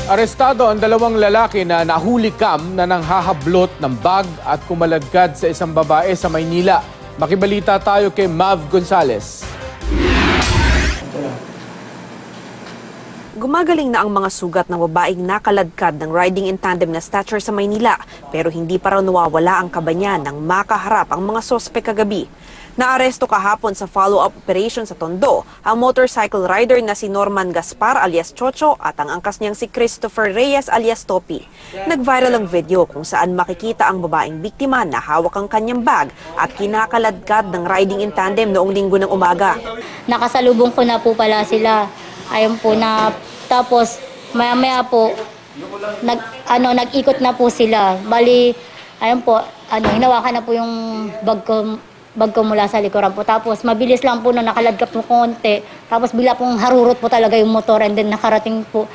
Arestado ang dalawang lalaki na nahulikam na nanghahablot ng bag at kumalagkad sa isang babae sa Maynila. Makibalita tayo kay Mav Gonzales. Gumagaling na ang mga sugat ng babaeng nakaladkad ng riding in tandem na stature sa Maynila, pero hindi pa raw nawawala ang kaba niya nang makaharap ang mga sospek kagabi. Naaresto kahapon sa follow-up operation sa Tondo ang motorcycle rider na si Norman Gaspar alias Chocho at ang angkas niyang si Christopher Reyes alias Topi. Nag-viral ang video kung saan makikita ang babaeng biktima na hawak ang kanyang bag at kinakaladkad ng riding in tandem noong linggo ng umaga. Nakasalubong ko na po pala sila. Ayun po na, tapos maya-maya po, nag-ikot na po sila. Bali, ayun po, hinawakan na po yung bag ko mula sa likuran po. Tapos mabilis lang po na nakaladkap po konti. Tapos bigla pong harurot po talaga yung motor and then nakarating po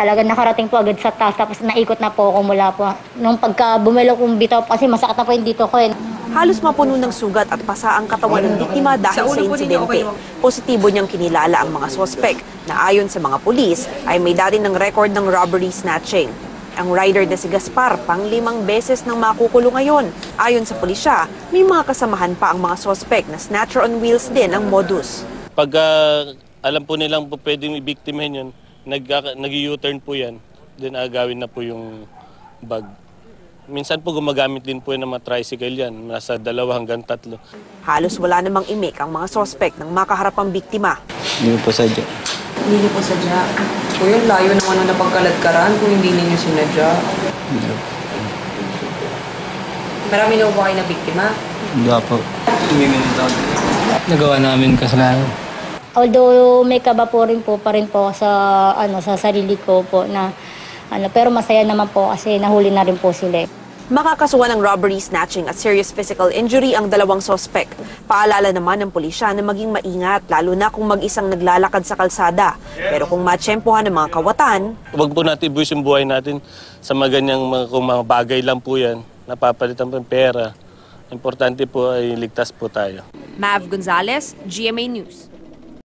agad sa taas. Tapos naikot na po ako mula po. Nung pagka bumelo kong bitaw kasi masakit na po yung dito ko. Halos mapuno ng sugat at pasa ang katawan ng biktima dahil sa insidente. Positibo niyang kinilala ang mga sospek na ayon sa mga pulis ay may dati ng record ng robbery snatching. Ang rider na si Gaspar, pang-5 beses nang makukulong ngayon. Ayon sa pulisya, may mga kasamahan pa ang mga sospek na snatcher on wheels din ang modus. Pag alam po nilang po pwedeng i-victimin yun, nag-u-turn po yan, then agawin na po yung bag. Minsan po gumagamit din po yan ng mga tricycle yan, nasa 2 hanggang 3. Halos wala namang imik ang mga sospek nang makaharap ang biktima. Hindi po sadya. Hindi niyo po sadya. Po yun, layo naman na pagkaladkaran kung hindi ninyo sinadya. Hindi. Marami na ba kayo na biktima? Hindi po. Nagawa namin kasalanan. Although may kaba po rin po pa rin po sa sarili ko po na pero masaya naman po kasi nahuli na rin po sila. Makakasuhan ng robbery, snatching at serious physical injury ang dalawang sospek. Paalala naman ng pulisya na maging maingat lalo na kung mag-isang naglalakad sa kalsada. Pero kung matsyempohan ng mga kawatan, Huwag po natin ibuwis yung buhay natin sa mga ganyang kung mga bagay lang po yan, napapalitan po yung pera. Importante po ay ligtas po tayo. Mav Gonzales, GMA News.